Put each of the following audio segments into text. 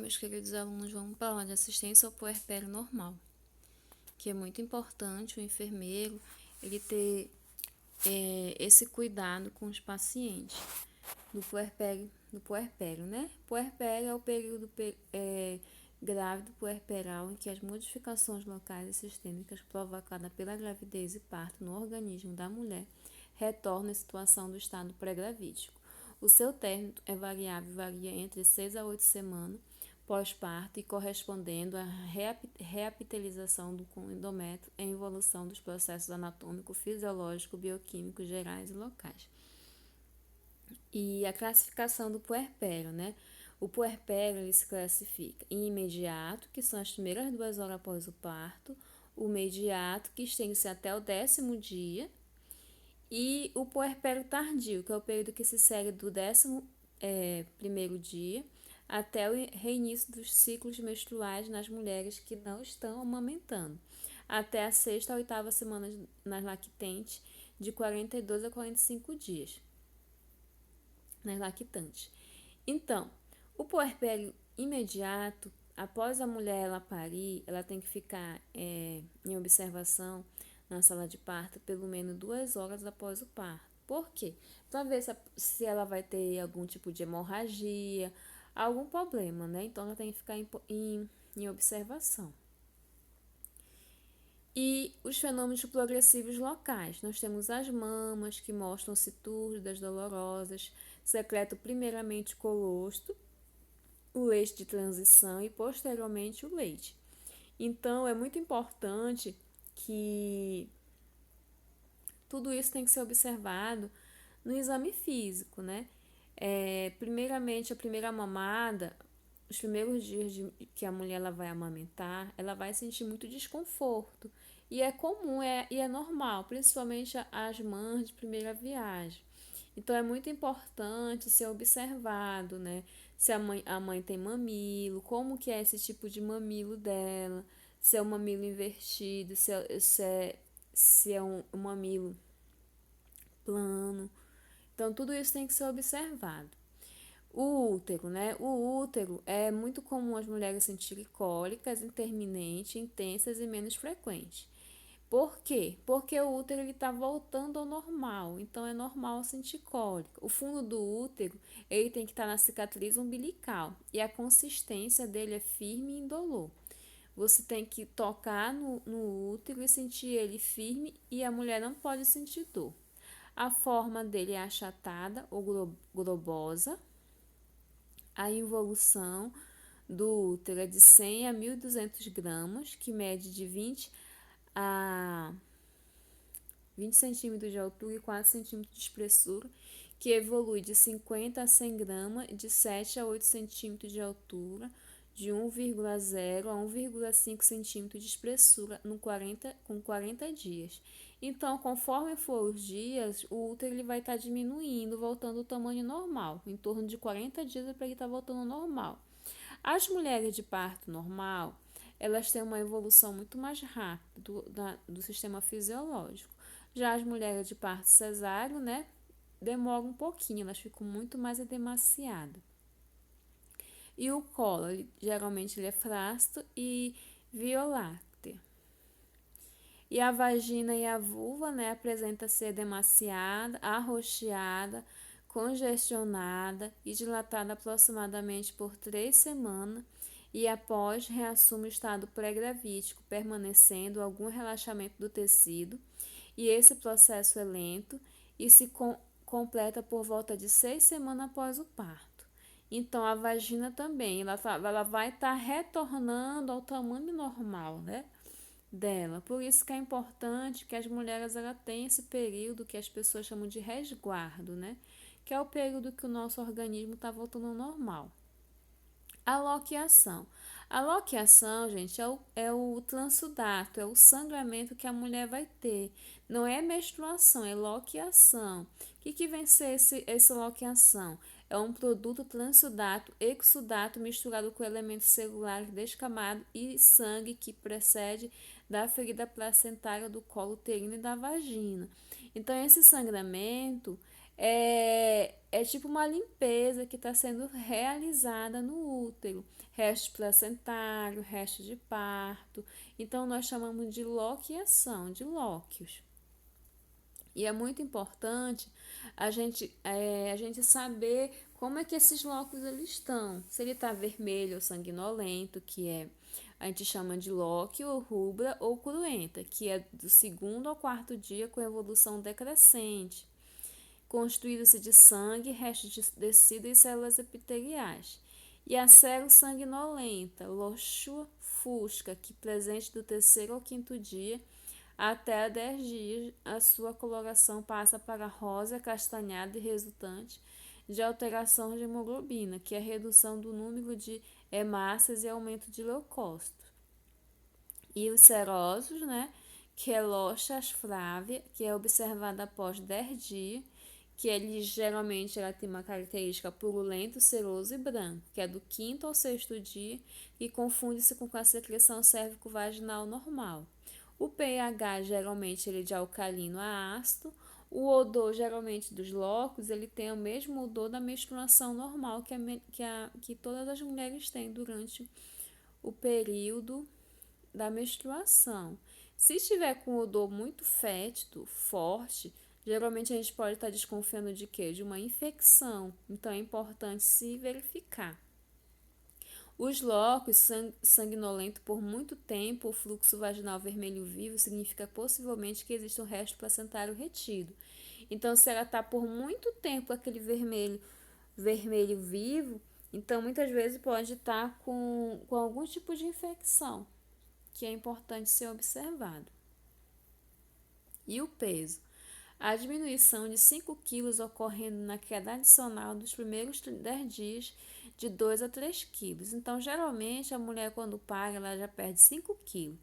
meus queridos alunos, vamos falar de assistência ao puerpério normal, que é muito importante o enfermeiro ele ter esse cuidado com os pacientes do puerpério, né? Puerpério é o período grávido puerperal em que as modificações locais e sistêmicas provocadas pela gravidez e parto no organismo da mulher retornam à situação do estado pré-gravídico. O seu término é variável, varia entre 6 a 8 semanas pós-parto e correspondendo à reapitelização do endométrio em evolução dos processos anatômicos, fisiológicos, bioquímicos gerais e locais. E a classificação do puerpério, né? O puerpério ele se classifica em imediato, que são as primeiras 2 horas após o parto, o mediato, que estende-se até o 10º dia, e o puerpério tardio, que é o período que se segue do 11º dia até o reinício dos ciclos menstruais nas mulheres que não estão amamentando, até a 6ª a 8ª semana nas lactentes, de 42 a 45 dias nas lactantes. Então, o puerpério imediato, após a mulher ela parir, ela tem que ficar em observação na sala de parto pelo menos 2 horas após o parto. Por quê? Para ver se ela vai ter algum tipo de hemorragia, algum problema, né? Então, ela tem que ficar em observação. E os fenômenos progressivos locais. Nós temos as mamas, que mostram-se túrgidas, dolorosas, secretam primeiramente colostro, o leite de transição e posteriormente o leite. Então, é muito importante que tudo isso tem que ser observado no exame físico, né? Primeiramente, a primeira mamada, os primeiros dias que a mulher ela vai amamentar, ela vai sentir muito desconforto. E é comum, e é normal, principalmente as mães de primeira viagem. Então, é muito importante ser observado, né? Se a mãe tem mamilo, como que é esse tipo de mamilo dela, se é um mamilo invertido, se é um mamilo plano. Então, tudo isso tem que ser observado. O útero, né? O útero é muito comum as mulheres sentirem cólicas intermitentes, intensas e menos frequentes. Por quê? Porque o útero está voltando ao normal, então é normal sentir cólica. O fundo do útero ele tem que estar na cicatriz umbilical e a consistência dele é firme e indolor. Você tem que tocar no útero e sentir ele firme e a mulher não pode sentir dor. A forma dele é achatada ou globosa. A involução do útero é de 100 a 1.200 gramas, que mede de 20 a 20 centímetros de altura e 4 centímetros de espessura, que evolui de 50 a 100 gramas, de 7 a 8 centímetros de altura, de 1,0 a 1,5 centímetros de espessura com 40 dias. Então, conforme for os dias, o útero ele vai estar diminuindo, voltando ao tamanho normal. Em torno de 40 dias para ele estar voltando ao normal. As mulheres de parto normal, elas têm uma evolução muito mais rápida do sistema fisiológico. Já as mulheres de parto cesáreo, né, demoram um pouquinho, elas ficam muito mais edemaciadas. E o colo, geralmente ele é flácido e violácteo. E a vagina e a vulva, né, apresenta-se edemaciada, arroxeada, congestionada e dilatada aproximadamente por 3 semanas e após reassume o estado pré-gravídico, permanecendo algum relaxamento do tecido. E esse processo é lento e se completa por volta de 6 semanas após o parto. Então, a vagina também, ela vai estar retornando ao tamanho normal, né, dela. Por isso que é importante que as mulheres ela tenham esse período que as pessoas chamam de resguardo, né, que é o período que o nosso organismo está voltando ao normal. A loqueação. A loqueação, gente, é o transudato, é o sangramento que a mulher vai ter. Não é menstruação, é loqueação. O que vem ser esse loqueação? É um produto transudato, exudato misturado com elementos celulares descamados e sangue que precede da ferida placentária do colo uterino e da vagina. Então, esse sangramento É tipo uma limpeza que está sendo realizada no útero. Restos placentários, restos de parto. Então, nós chamamos de loquiação, de lóquios. E é muito importante a gente saber como é que esses lóculos eles estão. Se ele está vermelho ou sanguinolento, a gente chama de lóquio, ou rubra ou cruenta, que é do segundo ao quarto dia com evolução decrescente, constituído-se de sangue, restos de tecido e células epiteliais. E a célula sanguinolenta, loxua fusca, que presente do terceiro ao quinto dia, até 10 dias, a sua coloração passa para rosa, castanhada e resultante de alteração de hemoglobina, que é a redução do número de hemácias e aumento de leucócitos. E os serosos, né, que é loxas flávia, que é observada após 10 dias, que ele geralmente ela tem uma característica purulento, seroso e branco, que é do quinto ao sexto dia e confunde-se com a secreção cérvico-vaginal normal. O pH geralmente ele é de alcalino a ácido. O odor geralmente dos lóculos ele tem o mesmo odor da menstruação normal que todas as mulheres têm durante o período da menstruação. Se estiver com odor muito fétido, forte, geralmente a gente pode estar desconfiando de quê? De uma infecção. Então é importante se verificar. Os lóculos sanguinolento por muito tempo, o fluxo vaginal vermelho vivo significa possivelmente que existe um resto placentário retido. Então, se ela está por muito tempo aquele vermelho vivo, então muitas vezes pode estar com algum tipo de infecção, que é importante ser observado. E o peso? A diminuição de 5 quilos ocorrendo na queda adicional dos primeiros 10 dias de 2 a 3 quilos. Então, geralmente, a mulher quando paga, ela já perde 5 quilos.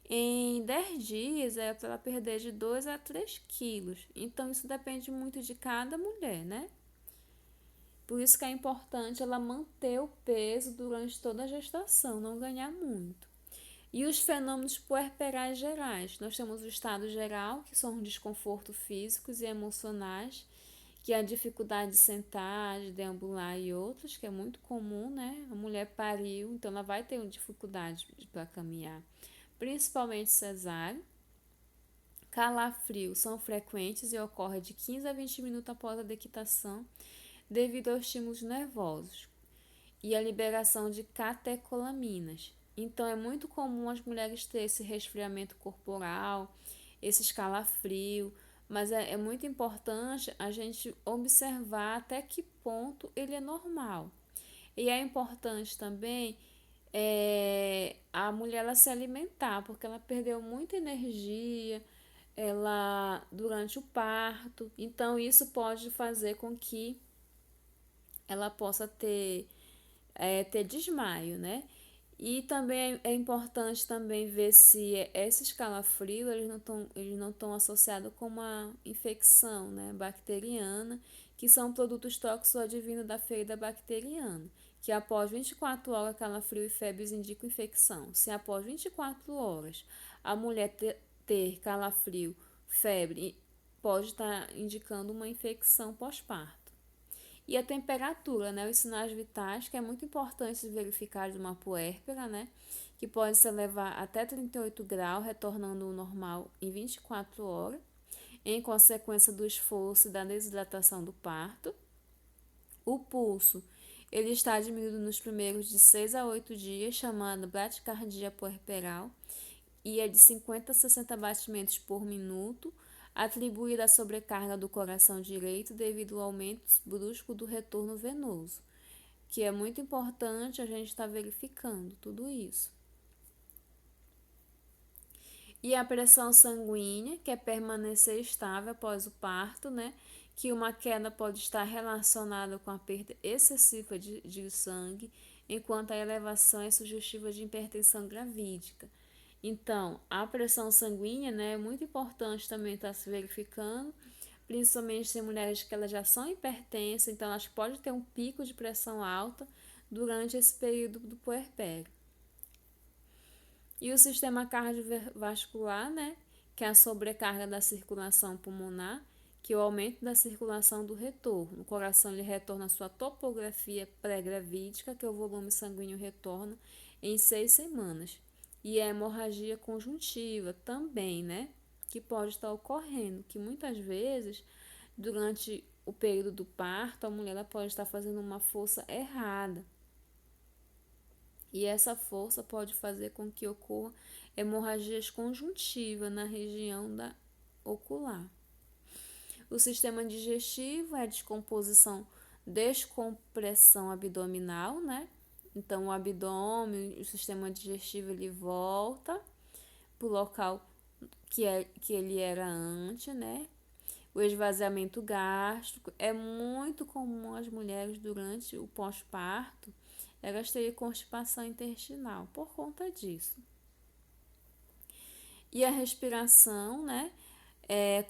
Em 10 dias, é para ela perder de 2 a 3 quilos. Então, isso depende muito de cada mulher, né? Por isso que é importante ela manter o peso durante toda a gestação, não ganhar muito. E os fenômenos puerperais gerais. Nós temos o estado geral, que são os desconfortos físicos e emocionais, que é a dificuldade de sentar, de deambular e outros, que é muito comum, né? A mulher pariu, então ela vai ter dificuldade para caminhar, principalmente cesárea. Calafrios são frequentes e ocorrem de 15 a 20 minutos após a dequitação, devido aos estímulos nervosos e a liberação de catecolaminas. Então, é muito comum as mulheres terem esse resfriamento corporal, esse escalafrio, mas é muito importante a gente observar até que ponto ele é normal. E é importante também a mulher ela se alimentar, porque ela perdeu muita energia ela durante o parto. Então, isso pode fazer com que ela possa ter desmaio, né? E também é importante também ver se esses calafrios eles não estão associados com uma infecção, né, bacteriana, que são produtos tóxicos advindos da ferida bacteriana, que após 24 horas calafrio e febre indicam infecção. Se após 24 horas a mulher ter calafrio, febre, pode estar indicando uma infecção pós-parto. E a temperatura, né? Os sinais vitais, que é muito importante verificar de uma puérpera, né? Que pode se elevar até 38 graus, retornando ao normal em 24 horas, em consequência do esforço e da desidratação do parto. O pulso, ele está diminuído nos primeiros de 6 a 8 dias, chamado bradicardia puerperal, e é de 50 a 60 batimentos por minuto, atribuída à sobrecarga do coração direito devido ao aumento brusco do retorno venoso, que é muito importante a gente estar verificando tudo isso. E a pressão sanguínea, que é permanecer estável após o parto, né? Que uma queda pode estar relacionada com a perda excessiva de sangue, enquanto a elevação é sugestiva de hipertensão gravídica. Então, a pressão sanguínea, né, é muito importante também estar se verificando, principalmente se mulheres que elas já são hipertensas, então elas podem ter um pico de pressão alta durante esse período do puerpério. E o sistema cardiovascular, né, que é a sobrecarga da circulação pulmonar, que o aumento da circulação do retorno. O coração ele retorna à sua topografia pré-gravídica, que o volume sanguíneo retorna em 6 semanas. E a hemorragia conjuntiva também, né? Que pode estar ocorrendo, que muitas vezes, durante o período do parto, a mulher ela pode estar fazendo uma força errada. E essa força pode fazer com que ocorra hemorragias conjuntivas na região da ocular. O sistema digestivo é a descompressão abdominal, né? Então, o abdômen, o sistema digestivo, ele volta para o local que ele era antes, né? O esvaziamento gástrico é muito comum às mulheres durante o pós-parto, elas terem constipação intestinal por conta disso. E a respiração, né?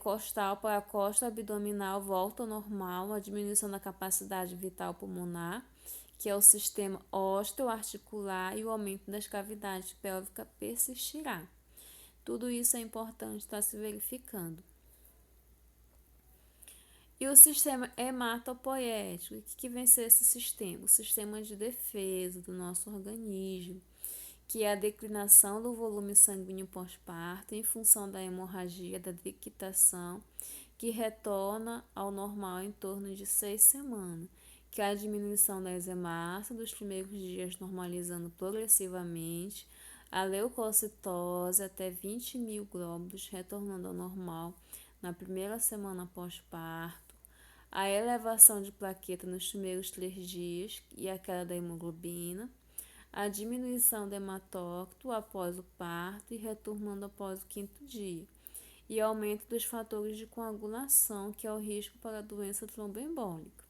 Costal para a costa abdominal volta ao normal, a diminuição da capacidade vital pulmonar, que é o sistema osteoarticular, e o aumento das cavidades pélvicas persistirá. Tudo isso é importante estar se verificando. E o sistema hematopoético, o que vem ser esse sistema? O sistema de defesa do nosso organismo, que é a declinação do volume sanguíneo pós-parto em função da hemorragia, da dequitação, que retorna ao normal em torno de 6 semanas, que é a diminuição das hemácias dos primeiros dias normalizando progressivamente, a leucocitose até 20.000 glóbulos retornando ao normal na primeira semana pós-parto, a elevação de plaqueta nos primeiros 3 dias e a queda da hemoglobina, a diminuição do hematócrito após o parto e retornando após o 5º dia, e aumento dos fatores de coagulação, que é o risco para a doença tromboembólica.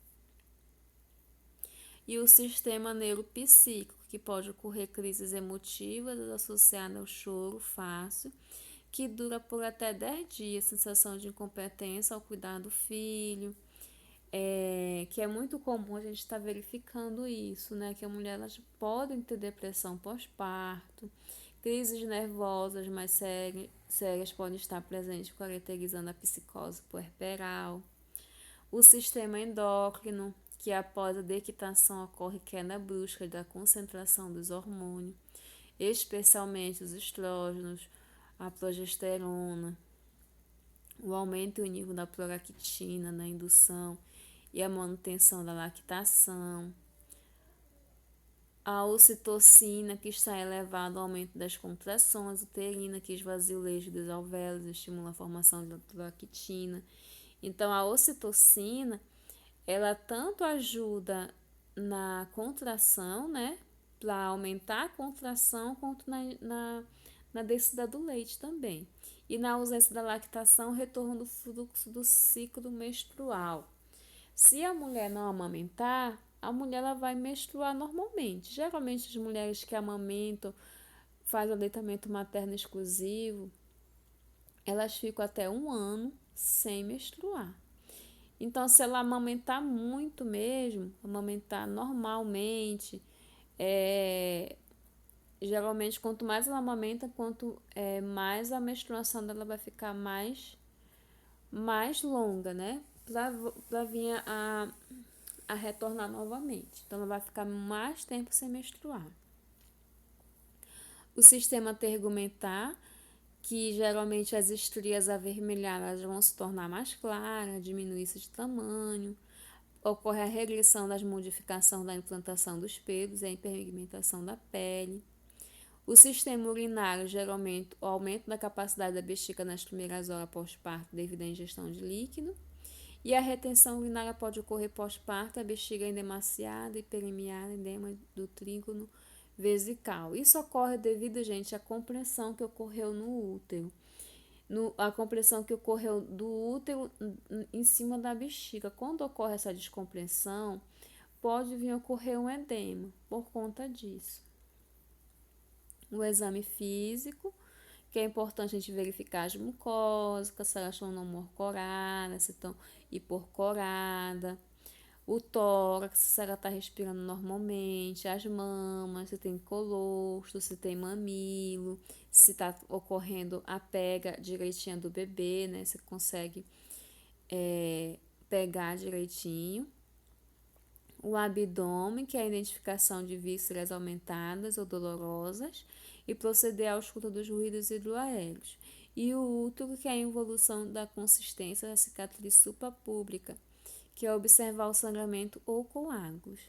E o sistema neuropsíquico, que pode ocorrer crises emotivas associadas ao choro fácil, que dura por até 10 dias, sensação de incompetência ao cuidar do filho, que é muito comum a gente estar verificando isso, né? Que a mulher elas podem ter depressão pós-parto, crises nervosas mais sérias podem estar presentes, caracterizando a psicose puerperal. O sistema endócrino, que após a dequitação ocorre queda brusca da concentração dos hormônios, especialmente os estrógenos, a progesterona, o aumento do nível da prolactina na indução e a manutenção da lactação. A ocitocina, que está elevada ao aumento das contrações uterinas, que esvazia o leito dos alvéolos e estimula a formação de prolactina. Então, a ocitocina, ela tanto ajuda na contração, né, para aumentar a contração, quanto na densidade do leite também. E na ausência da lactação, retorno do fluxo do ciclo menstrual. Se a mulher não amamentar, a mulher ela vai menstruar normalmente. Geralmente as mulheres que amamentam, fazem aleitamento materno exclusivo, elas ficam até 1 ano sem menstruar. Então, se ela amamentar muito mesmo, amamentar normalmente, geralmente quanto mais ela amamenta, quanto mais a menstruação dela vai ficar mais longa, né? Para vir a retornar novamente. Então, ela vai ficar mais tempo sem menstruar. O sistema tegumentar, que geralmente as estrias avermelhadas vão se tornar mais claras, diminuir-se de tamanho, ocorre a regressão das modificações da implantação dos pelos e a hiperpigmentação da pele. O sistema urinário, geralmente, o aumento da capacidade da bexiga nas primeiras horas pós-parto devido à ingestão de líquido. E a retenção urinária pode ocorrer pós-parto, a bexiga ainda emaciada, hiperemiada, edema do trígono vesical. Isso ocorre devido, gente, à compressão que ocorreu no útero. A compressão que ocorreu do útero em cima da bexiga. Quando ocorre essa descompressão, pode vir a ocorrer um edema por conta disso. O exame físico, que é importante a gente verificar as mucosas, se elas estão não morcoradas, se estão hiporcoradas, o tórax, se ela está respirando normalmente, as mamas, se tem colostro, se tem mamilo, se está ocorrendo a pega direitinha do bebê, né? Se consegue pegar direitinho. O abdômen, que é a identificação de vísceras aumentadas ou dolorosas, e proceder à escuta dos ruídos hidroaéreos. E o útero, que é a evolução da consistência da cicatriz suprapúbica, que é observar o sangramento ou coágulos.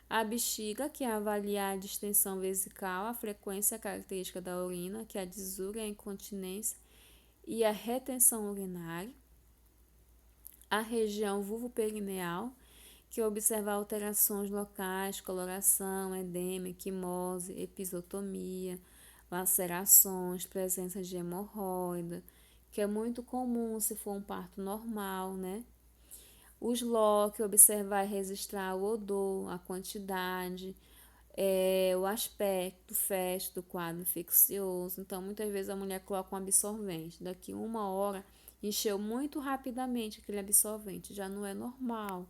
A bexiga, que é avaliar a distensão vesical, a frequência característica da urina, que é a desúria, a incontinência e a retenção urinária. A região vulvoperineal, que é observar alterações locais, coloração, edema, equimose, episiotomia, lacerações, presença de hemorroida, que é muito comum se for um parto normal, né? Os LOC, observar e registrar o odor, a quantidade, o aspecto, fecho do quadro infeccioso. Então, muitas vezes a mulher coloca um absorvente. Daqui 1 hora, encheu muito rapidamente aquele absorvente. Já não é normal.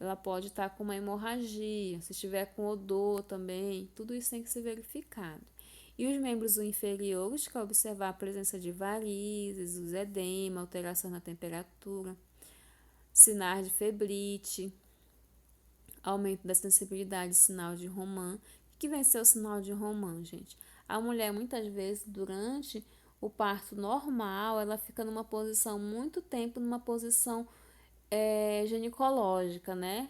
Ela pode estar com uma hemorragia. Se estiver com odor também, tudo isso tem que ser verificado. E os membros inferiores, que é observar a presença de varizes, os edema, alteração na temperatura, sinais de febrite, aumento da sensibilidade, sinal de Roman. O que vem ser o sinal de Roman, gente? A mulher, muitas vezes, durante o parto normal, ela fica numa posição, muito tempo, numa posição ginecológica, né?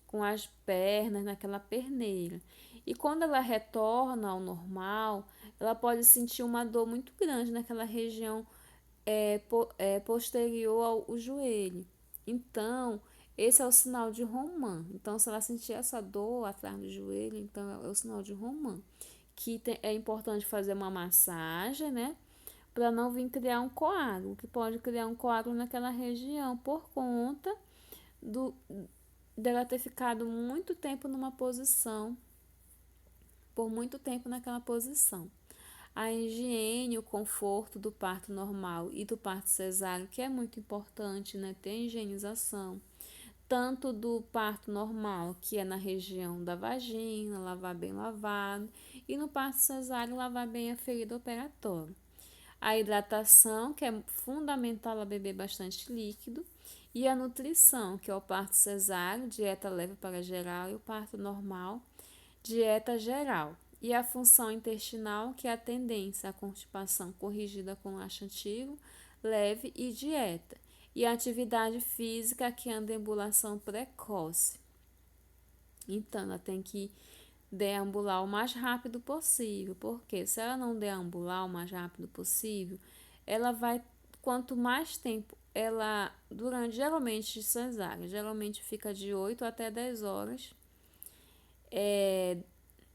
Com as pernas naquela perneira. E quando ela retorna ao normal, ela pode sentir uma dor muito grande naquela região posterior ao joelho. Então, esse é o sinal de Roman. Então, se ela sentir essa dor atrás do joelho, então é o sinal de Roman. É importante fazer uma massagem, né? Para não vir criar um coágulo, que pode criar um coágulo naquela região por conta dela ter ficado muito tempo numa posição, por muito tempo naquela posição. A higiene, o conforto do parto normal e do parto cesáreo, que é muito importante, né? Ter higienização, tanto do parto normal, que é na região da vagina, lavar bem lavado, e no parto cesáreo, lavar bem a ferida operatória. A hidratação, que é fundamental ela beber bastante líquido, e a nutrição, que é o parto cesáreo, dieta leve para geral, e o parto normal, dieta geral. E a função intestinal, que é a tendência à constipação corrigida com laxativo leve e dieta. E a atividade física, que é a deambulação precoce. Então, ela tem que deambular o mais rápido possível, porque se ela não deambular o mais rápido possível, ela vai, quanto mais tempo ela, geralmente cesárea, geralmente fica de 8 até 10 horas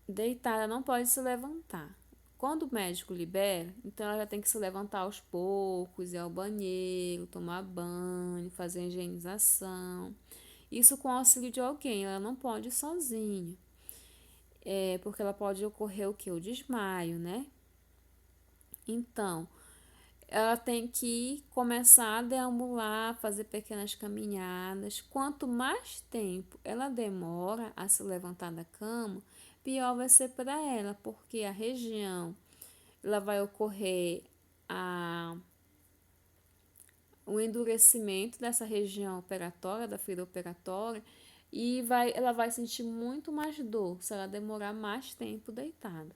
deitada, não pode se levantar. Quando o médico libera, então ela já tem que se levantar aos poucos, ir ao banheiro, tomar banho, fazer higienização. Isso com o auxílio de alguém, ela não pode ir sozinha. Porque ela pode ocorrer o que? O desmaio, né? Então, ela tem que começar a deambular, fazer pequenas caminhadas. Quanto mais tempo ela demora a se levantar da cama, pior vai ser para ela, porque a região ela vai ocorrer o endurecimento dessa região operatória, da ferida operatória, e ela vai sentir muito mais dor se ela demorar mais tempo deitada.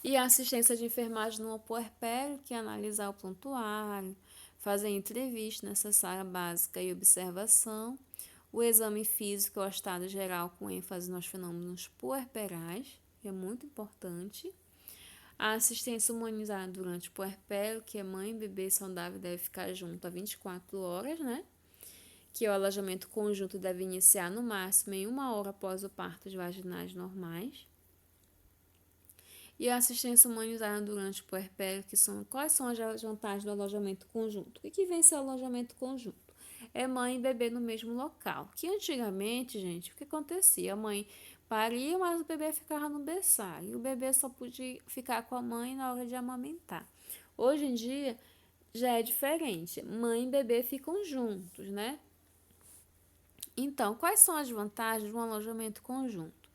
E a assistência de enfermagem no puerpério, que é analisar o prontuário, fazer a entrevista necessária, básica e observação. O exame físico é o estado geral com ênfase nos fenômenos puerperais, que é muito importante. A assistência humanizada durante o puerpério, que é mãe e bebê saudável deve ficar junto a 24 horas, né? Que o alojamento conjunto deve iniciar no máximo em 1 hora após o parto de vaginais normais. E a assistência humanizada durante o puerpério, quais são as vantagens do alojamento conjunto? O que vem ser o alojamento conjunto? É mãe e bebê no mesmo local. Que antigamente, gente, o que acontecia? A mãe paria, mas o bebê ficava no berçário. E o bebê só podia ficar com a mãe na hora de amamentar. Hoje em dia, já é diferente. Mãe e bebê ficam juntos, né? Então, quais são as vantagens de um alojamento conjunto?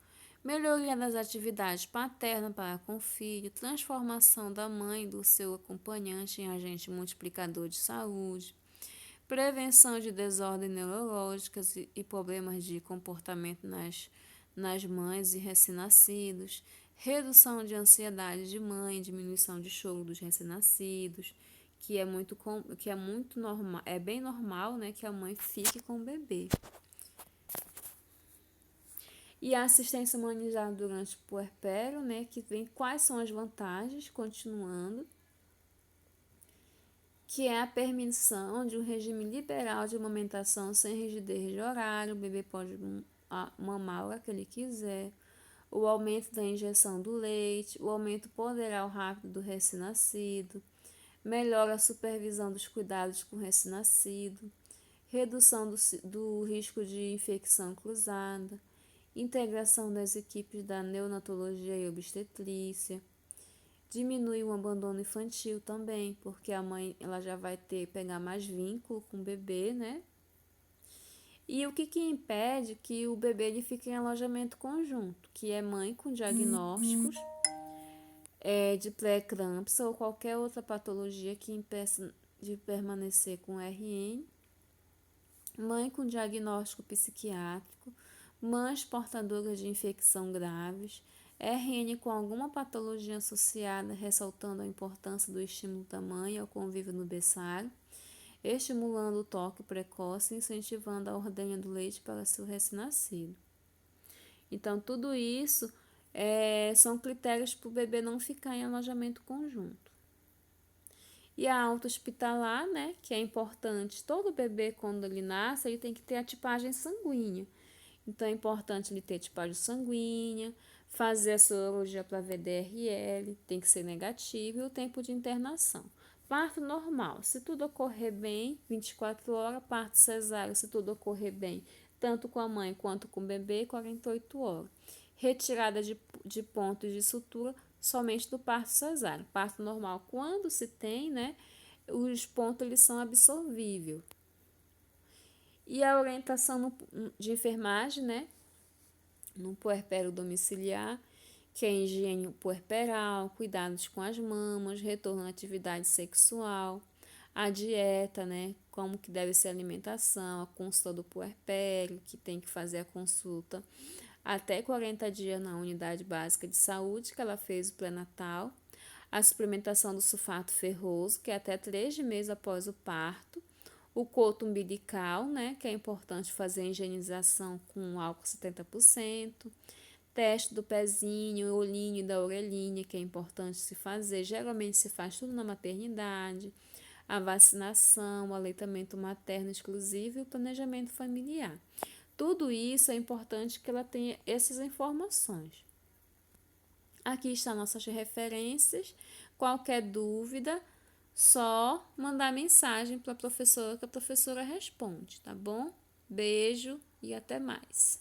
melhoria das atividades paternas para com o filho, transformação da mãe e do seu acompanhante em agente multiplicador de saúde, prevenção de desordens neurológicas e problemas de comportamento nas mães e recém-nascidos, redução de ansiedade de mãe, diminuição de choro dos recém-nascidos, que é muito normal, é bem normal, né, que a mãe fique com o bebê. E a assistência humanizada durante o puerpério, né, que vem quais são as vantagens, continuando, que é a permissão de um regime liberal de amamentação sem rigidez de horário, o bebê pode mamar a hora que ele quiser, o aumento da injeção do leite, o aumento ponderal rápido do recém-nascido, melhora a supervisão dos cuidados com o recém-nascido, redução do risco de infecção cruzada, integração das equipes da neonatologia e obstetrícia, diminui o abandono infantil também, porque a mãe ela já vai pegar mais vínculo com o bebê, né? E o que impede que o bebê ele fique em alojamento conjunto, que é mãe com diagnósticos de pré-eclâmpsia ou qualquer outra patologia que impeça de permanecer com RN, mãe com diagnóstico psiquiátrico, mães portadoras de infecção graves, RN com alguma patologia associada, ressaltando a importância do estímulo da mãe ao convívio no berçário, estimulando o toque precoce e incentivando a ordenha do leite para seu recém-nascido. Então, tudo isso são critérios para o bebê não ficar em alojamento conjunto. E a alta hospitalar, né, que é importante, todo bebê quando ele nasce, ele tem que ter a tipagem sanguínea. Então é importante ele ter tipagem sanguínea, fazer a sorologia para VDRL, tem que ser negativo, e o tempo de internação. Parto normal, se tudo ocorrer bem, 24 horas, parto cesáreo, se tudo ocorrer bem, tanto com a mãe quanto com o bebê, 48 horas. Retirada de pontos de sutura somente do parto cesáreo. Parto normal, quando se tem, né, os pontos eles são absorvíveis. E a orientação de enfermagem, né, no puerpério domiciliar, que é higiene puerperal, cuidados com as mamas, retorno à atividade sexual, a dieta, né, como que deve ser a alimentação, a consulta do puerpério, que tem que fazer a consulta até 40 dias na unidade básica de saúde, que ela fez o pré-natal, a suplementação do sulfato ferroso, que é até 3 meses após o parto, o coto umbilical, né, que é importante fazer a higienização com álcool 70%, teste do pezinho, olhinho e da orelhinha, que é importante se fazer, geralmente se faz tudo na maternidade, a vacinação, o aleitamento materno exclusivo e o planejamento familiar. Tudo isso é importante que ela tenha essas informações. Aqui estão nossas referências. Qualquer dúvida, só mandar mensagem para a professora que a professora responde, tá bom? Beijo e até mais.